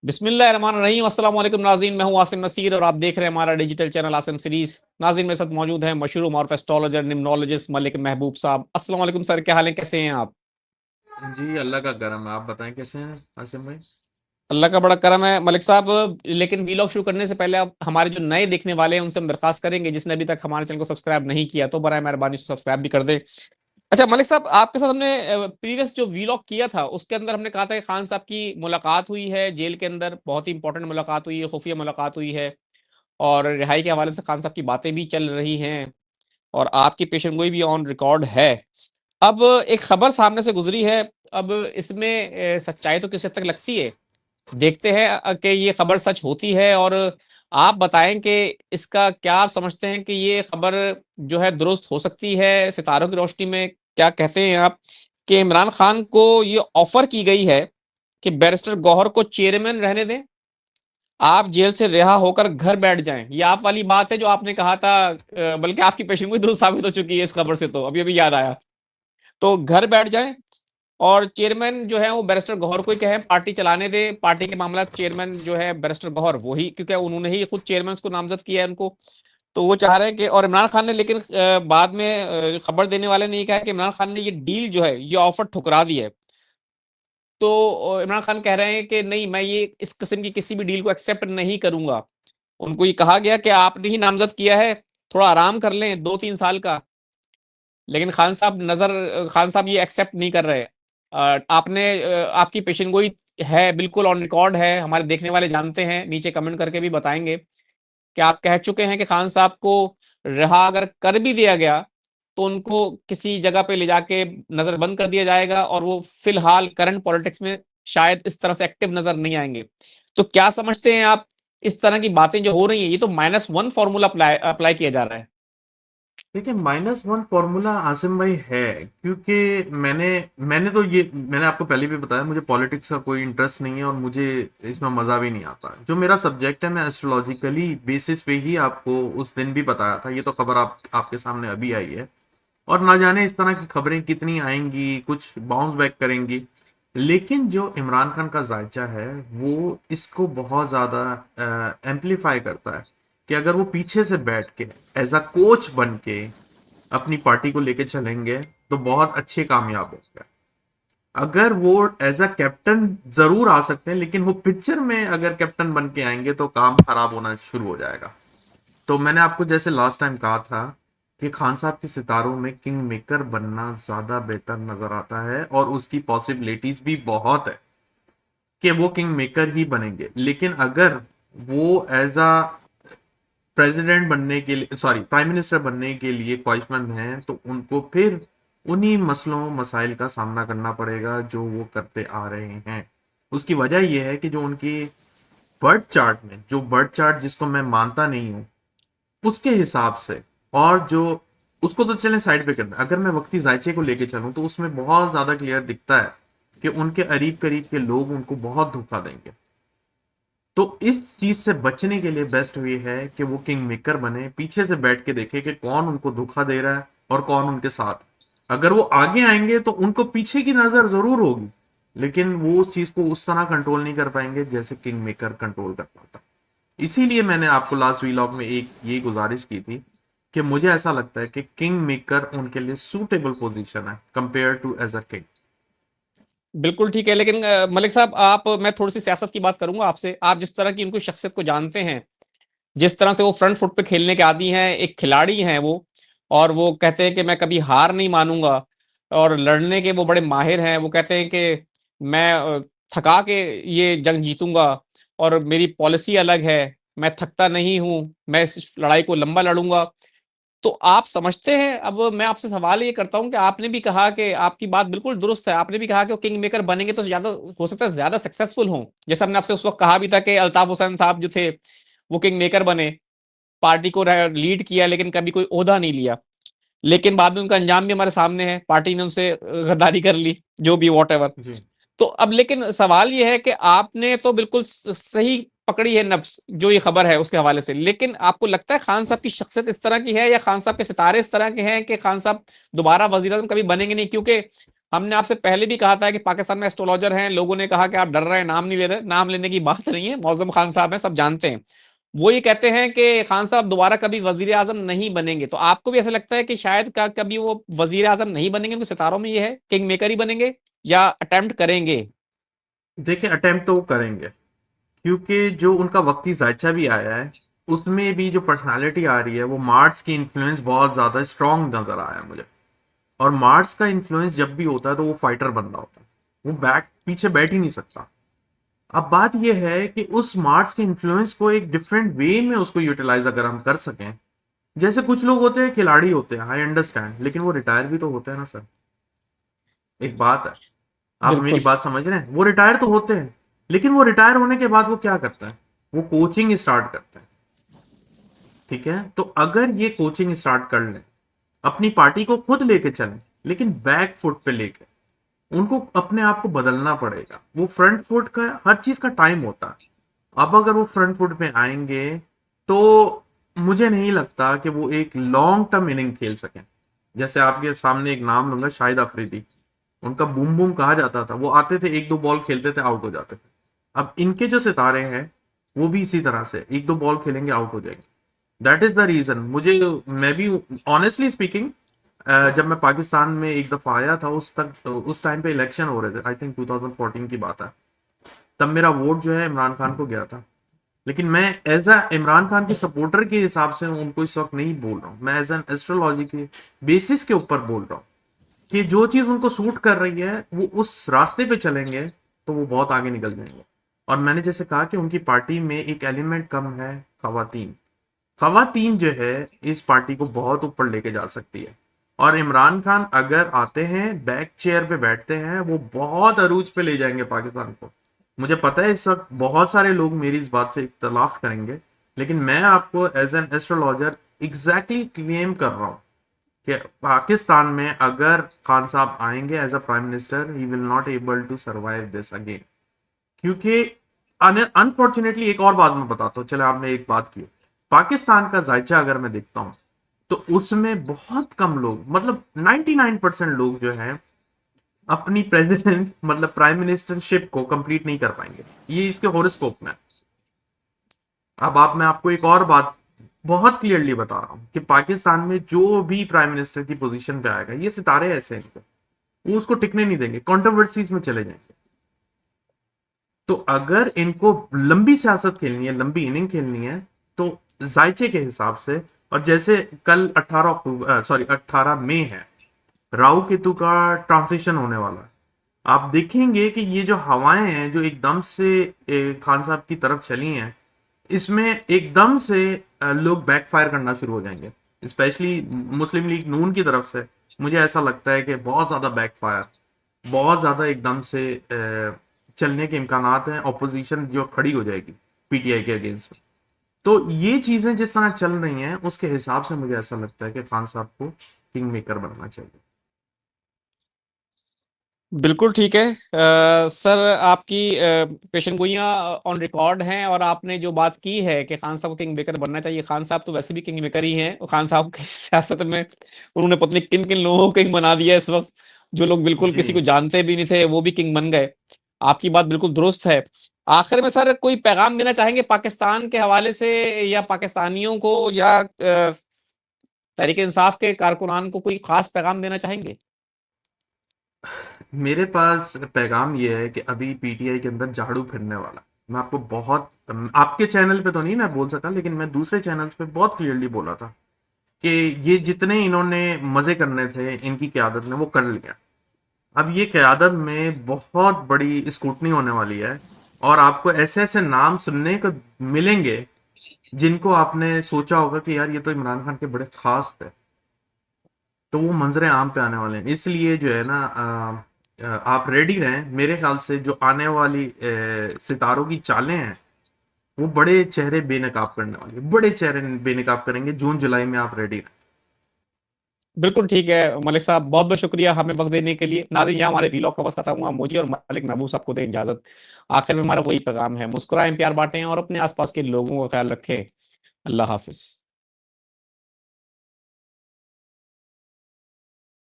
बिस्मिल्लाहिर्रहमानिर्रहीम। अस्सलाम वालेकुम नाज़रीन, मैं हूं आसिम नसीर और आप देख रहे हैं हमारा डिजिटल चैनल आसिम सीरीज। नाज़रीन मेरे साथ मौजूद हैं मशहूर मारूफ एस्ट्रोलॉजर निम्नोलॉजिस्ट मलिक महबूब साहब। अस्सलाम वालेकुम सर, क्या हाल है, कैसे हैं आप? जी, अल्लाह का करम है। आप बताएं कैसे हैं आसिम भाई। अल्लाह का बड़ा करम है मलिक साहब। लेकिन वीलॉग शुरू करने से पहले आप हमारे जो नए देखने वाले हैं उनसे हम दरखास्त करेंगे, जिसने अभी तक हमारे चैनल को सब्सक्राइब नहीं किया तो बराए मेहरबानी से सब्सक्राइब भी कर दे। अच्छा मलिक साहब, आपके साथ हमने प्रीवियस जो वीलॉग किया था उसके अंदर हमने कहा था कि खान साहब की मुलाकात हुई है जेल के अंदर, बहुत ही इंपॉर्टेंट मुलाकात हुई है, खुफिया मुलाकात हुई है और रिहाई के हवाले से खान साहब की बातें भी चल रही हैं और आपकी पेशन गोई भी ऑन रिकॉर्ड है। अब एक खबर सामने से गुजरी है। अब इसमें सच्चाई तो किस हद तक लगती है, देखते हैं कि ये खबर सच होती है। और आप बताएं कि इसका क्या आप समझते हैं कि ये खबर जो है दुरुस्त हो सकती है सितारों की रोशनी में? क्या कहते हैं आप कि इमरान खान को ये ऑफर की गई है कि बैरिस्टर गौहर को चेयरमैन रहने दें, आप जेल से रिहा होकर घर बैठ जाएं? ये आप वाली बात है जो आपने कहा था, बल्कि आपकी पेशेंट भी दुरुस्त साबित हो चुकी है इस खबर से, तो अभी अभी याद आया। तो घर बैठ जाएं और चेयरमैन जो है वो बैरिस्टर गौहर को ही कहें, पार्टी चलाने दे, पार्टी के मामला चेयरमैन जो है बैरिस्टर गौहर वो ही, क्योंकि उन्होंने ही खुद चेयरमैन को नामजद किया है उनको। तो वो चाह रहे हैं कि, और इमरान खान ने, लेकिन बाद में खबर देने वाले ने ये कहा कि इमरान खान ने ये डील जो है ये ऑफर ठुकरा दी है। तो इमरान खान कह रहे हैं कि नहीं, मैं ये इस किस्म की किसी भी डील को एक्सेप्ट नहीं करूंगा। उनको ये कहा गया कि आपने ही नामजद किया है, थोड़ा आराम कर लें 2-3 साल का। लेकिन खान साहब ये एक्सेप्ट नहीं कर रहे। आपकी पेशन गोई है, बिल्कुल ऑन रिकॉर्ड है, हमारे देखने वाले जानते हैं, नीचे कमेंट करके भी बताएंगे कि आप कह चुके हैं कि खान साहब को रहा अगर कर भी दिया गया तो उनको किसी जगह पे ले जाके नजरबंद कर दिया जाएगा और वो फिलहाल करंट पॉलिटिक्स में शायद इस तरह से एक्टिव नजर नहीं आएंगे। तो क्या समझते हैं आप, इस तरह की बातें जो हो रही हैं ये तो -1 फॉर्मूला अप्लाई अप्लाई किया जा रहा है। देखिए, -1 फॉर्मूला आसिम भाई है, क्योंकि मैंने मैंने तो ये मैंने आपको पहले भी बताया, मुझे पॉलिटिक्स का कोई इंटरेस्ट नहीं है और मुझे इसमें मजा भी नहीं आता। जो मेरा सब्जेक्ट है, मैं एस्ट्रोलॉजिकली बेसिस पे ही आपको उस दिन भी बताया था। ये तो खबर आपके सामने अभी आई है और ना जाने इस तरह की खबरें कितनी आएंगी, कुछ बाउंस बैक करेंगी। लेकिन जो इमरान खान का जायचा है वो इसको बहुत ज्यादा एम्पलीफाई करता है कि अगर वो पीछे से बैठ के एज अ कोच बन के अपनी पार्टी को लेके चलेंगे तो बहुत अच्छे कामयाब होंगे। अगर वो एज अ कैप्टन जरूर आ सकते हैं, लेकिन वो पिक्चर में अगर कैप्टन बन के आएंगे तो काम खराब होना शुरू हो जाएगा। तो मैंने आपको जैसे लास्ट टाइम कहा था कि खान साहब के सितारों में किंग मेकर बनना ज्यादा बेहतर नजर आता है और उसकी पॉसिबिलिटीज भी बहुत है कि वो किंग मेकर ही बनेंगे। लेकिन अगर वो एज अ प्रेसिडेंट बनने के लिए, सॉरी, प्राइम मिनिस्टर बनने के लिए ख्वाहिशमंद हैं तो उनको फिर उन्हीं मसलों मसाइल का सामना करना पड़ेगा जो वो करते आ रहे हैं। उसकी वजह यह है कि जो उनकी बर्थ चार्ट में, जो बर्थ चार्ट जिसको मैं मानता नहीं हूं, उसके हिसाब से, और जो उसको तो चलें साइड पे करना, अगर मैं वक्ती जायचे को लेके चलूं तो उसमें बहुत ज्यादा क्लियर दिखता है कि उनके करीब करीब के लोग उनको बहुत धोखा देंगे। तो इस चीज से बचने के लिए बेस्ट वे है कि वो किंग मेकर बने, पीछे से बैठ के देखे कि कौन उनको धोखा दे रहा है और कौन उनके साथ है। अगर वो आगे आएंगे तो उनको पीछे की नजर जरूर होगी, लेकिन वो उस चीज को उस तरह कंट्रोल नहीं कर पाएंगे जैसे किंग मेकर कंट्रोल कर पाता। इसीलिए मैंने आपको लास्ट वीलॉग में एक ये गुजारिश की थी कि मुझे ऐसा लगता है कि किंग मेकर उनके लिए सूटेबल पोजीशन है compare to as a king. बिल्कुल ठीक है, लेकिन मलिक साहब, मैं थोड़ी सी सियासत की बात करूंगा आपसे। आप जिस तरह की उनको शख्सियत को जानते हैं, जिस तरह से वो फ्रंट फुट पे खेलने के आदी हैं, एक खिलाड़ी हैं वो, और वो कहते हैं कि मैं कभी हार नहीं मानूंगा, और लड़ने के वो बड़े माहिर हैं। वो कहते हैं कि मैं थका के ये जंग जीतूंगा और मेरी पॉलिसी अलग है, मैं थकता नहीं हूं, मैं इस लड़ाई को लंबा लड़ूंगा। तो आप समझते हैं, अब मैं आपसे सवाल ये करता हूं कि आपने भी कहा कि आपकी बात बिल्कुल दुरुस्त है, आपने भी कहा कि वो किंग मेकर बनेंगे तो ज्यादा हो सकता है ज्यादा सक्सेसफुल हों। जैसे हमने आपसे उस वक्त कहा भी था कि अल्ताफ हुसैन साहब जो थे वो किंग मेकर बने, पार्टी को लीड किया लेकिन कभी कोई ओहदा नहीं लिया। लेकिन बाद में उनका अंजाम भी हमारे सामने है, पार्टी ने उनसे गद्दारी कर ली, जो भी वॉट एवर। जी। तो अब लेकिन सवाल ये है कि आपने तो बिल्कुल सही पकड़ी है नब्स जो ये खबर है उसके हवाले से, लेकिन आपको लगता है खान साहब की शख्सियत इस तरह की है या खान साहब के सितारे इस तरह के हैं कि खान साहब दोबारा वजीर आजम कभी बनेंगे नहीं? क्योंकि हमने आपसे पहले भी कहा था कि पाकिस्तान में एस्ट्रोलॉजर हैं, लोगों ने कहा कि आप डर रहे हैं, नाम नहीं ले रहे। नाम लेने की बात नहीं है, मौजम खान साहब हैं, सब जानते हैं। वो ये कहते हैं कि खान साहब दोबारा कभी वजीर आजम नहीं बनेंगे। तो आपको भी ऐसा लगता है कि शायद कभी वो वजीर आजम नहीं बनेंगे, उनके सितारों में ये है किंग मेकर ही बनेंगे, या अटेम्प्ट करेंगे? देखिए, अटेम्प्ट तो वो करेंगे, क्योंकि जो उनका वक्ती जायचा भी आया है, उसमें भी जो पर्सनालिटी आ रही है, वो मार्स की इन्फ्लुएंस बहुत ज़्यादा स्ट्रांग नज़र आया है मुझे। और मार्स का इन्फ्लुएंस जब भी होता है तो वो फाइटर बंदा होता है, वो बैक पीछे बैठ ही नहीं सकता। अब बात ये है कि उस मार्स के इन्फ्लुएंस को एक डिफरेंट वे में उसको यूटिलाइज अगर हम कर सकें, जैसे कुछ लोग होते हैं खिलाड़ी होते हैं, आई अंडरस्टैंड, लेकिन वो रिटायर भी तो होते हैं ना सर। एक बात है, आप मेरी बिल्कुल। बात समझ रहे हैं, वो रिटायर तो होते हैं, लेकिन वो रिटायर होने के बाद वो क्या करता है, वो कोचिंग स्टार्ट करता है। ठीक है, तो अगर ये कोचिंग स्टार्ट कर लें, अपनी पार्टी को खुद लेके चलें, लेकिन बैक फुट पे लेके, उनको अपने आप को बदलना पड़ेगा। वो फ्रंट फुट का हर चीज का टाइम होता है। अब अगर वो फ्रंट फुट पे आएंगे तो मुझे नहीं लगता कि वो एक लॉन्ग टर्म इनिंग खेल सकें। जैसे आपके सामने एक नाम लूंगा, शाहिद अफरीदी, उनका बूम बूम कहा जाता था, वो आते थे, एक दो बॉल खेलते थे, आउट हो जाते थे। अब इनके जो सितारे हैं वो भी इसी तरह से एक दो बॉल खेलेंगे, आउट हो जाएंगे। That is the reason. मुझे, मैं भी ऑनेस्टली स्पीकिंग, जब मैं पाकिस्तान में एक दफा आया था, उस टाइम पे इलेक्शन हो रहे थे, आई थिंक 2014 की बात है। तब मेरा वोट जो है इमरान खान को गया था, लेकिन मैं एज अ इमरान खान के सपोर्टर के हिसाब से उनको इस वक्त नहीं बोल रहा हूँ, मैं एज एन एस्ट्रोलॉजी के बेसिस के ऊपर बोल रहा हूँ कि जो चीज उनको सूट कर रही है वो उस रास्ते पे चलेंगे तो वो बहुत आगे निकल जाएंगे। और मैंने जैसे कहा कि उनकी पार्टी में एक एलिमेंट कम है, खवातीन। खवातीन जो है इस पार्टी को बहुत ऊपर लेके जा सकती है। और इमरान खान अगर आते हैं, बैक चेयर पे बैठते हैं, वो बहुत अरूज पे ले जाएंगे पाकिस्तान को। मुझे पता है इस वक्त बहुत सारे लोग मेरी इस बात से इख्तलाफ करेंगे, लेकिन मैं आपको as an astrologer exactly claim कर रहा हूँ कि पाकिस्तान में अगर खान साहब आएंगे as a prime minister, he will not able to survive this again. क्योंकि अनफॉर्चुनेटली, एक और बात मैं बताता हूँ, चले आपने एक बात की, पाकिस्तान का जायचा अगर मैं देखता हूँ तो उसमें बहुत कम लोग, मतलब 99% लोग जो हैं अपनी प्रेसिडेंट मतलब प्राइम मिनिस्टरशिप को कंप्लीट नहीं कर पाएंगे। ये इसके हॉरोस्कोप में है। अब आप, मैं आपको एक और बात बहुत क्लियरली बता रहा हूँ कि पाकिस्तान में जो भी प्राइम मिनिस्टर की पोजीशन पे आएगा, ये सितारे ऐसे हैं इनके, वो उसको टिकने नहीं देंगे, कंट्रोवर्सीज में चले जाएंगे। तो अगर इनको लंबी सियासत खेलनी है, लंबी इनिंग खेलनी है, तो जायचे के हिसाब से, और जैसे कल 18 अक्टूबर, सॉरी 18 मई है, राहु केतु का ट्रांसिशन होने वाला है। आप देखेंगे कि ये जो हवाएं हैं जो एकदम से खान साहब की तरफ चली हैं, इसमें एकदम से लोग बैकफायर करना शुरू हो जाएंगे, स्पेशली मुस्लिम लीग नून की तरफ से। मुझे ऐसा लगता है कि बहुत ज्यादा बैकफायर, बहुत ज्यादा एकदम से चलने के इम्कानात हैं, ऑपोजिशन जो खड़ी हो जाएगी पीटीआई के अगेंस्ट में। तो ये चीजें जिस तरह चल रही हैं, उसके हिसाब से मुझे ऐसा लगता है कि खान साहब को किंग मेकर बनना चाहिए। बिल्कुल ठीक है। सर, आपकी पेशन गोइयां ऑन रिकॉर्ड हैं, और आपने जो बात की है कि खान साहब को किंग मेकर बनना चाहिए, खान साहब तो वैसे भी किंग मेकर ही हैं। और खान साहब की सियासत में उन्होंने पत्नी किन किन लोगों को किंग बना दिया इस वक्त, जो लोग बिल्कुल जी, किसी को जानते भी नहीं थे वो भी किंग बन गए। आपकी बात बिल्कुल दुरुस्त है। आखिर में सर, कोई पैगाम देना चाहेंगे पाकिस्तान के हवाले से, या पाकिस्तानियों को, या तहरीक इंसाफ के कारकुनान को कोई खास पैगाम देना चाहेंगे? मेरे पास पैगाम ये है कि अभी पीटीआई के अंदर झाड़ू फिरने वाला है। मैं आपको बहुत, आपके चैनल पे तो नहीं मैं बोल सका, लेकिन मैं दूसरे चैनल्स पे बहुत क्लियरली बोला था कि ये जितने इन्होंने मजे करने थे इनकी क्यादत ने, वो कर लिया। अब ये क्यादत में बहुत बड़ी स्कूटनी होने वाली है, और आपको ऐसे ऐसे नाम सुनने को मिलेंगे जिनको आपने सोचा होगा कि यार ये तो इमरान खान के बड़े खास थे। तो वो मंजरे आम पे आने वाले हैं, इसलिए जो है ना, आप रेडी रहें। मेरे ख्याल से जो आने वाली सितारों की चालें हैं, वो बड़े चेहरे बेनकाब करने वाले, बड़े चेहरे बेनकाब करेंगे जून जुलाई में। आप रेडी रहें। बिल्कुल ठीक है मलिक साहब, बहुत बहुत शुक्रिया हमें वक्त देने के लिए। नाज़रीन, यहाँ हमारे वीलॉग का वक्त खत्म हुआ। मुझे और मलिक महबूब साहब को दें इजाजत। आखिर में हमारा वही पैगाम है, मुस्कुराएं, प्यार बांटें और अपने आसपास के लोगों का ख्याल रखें। अल्लाह हाफिज।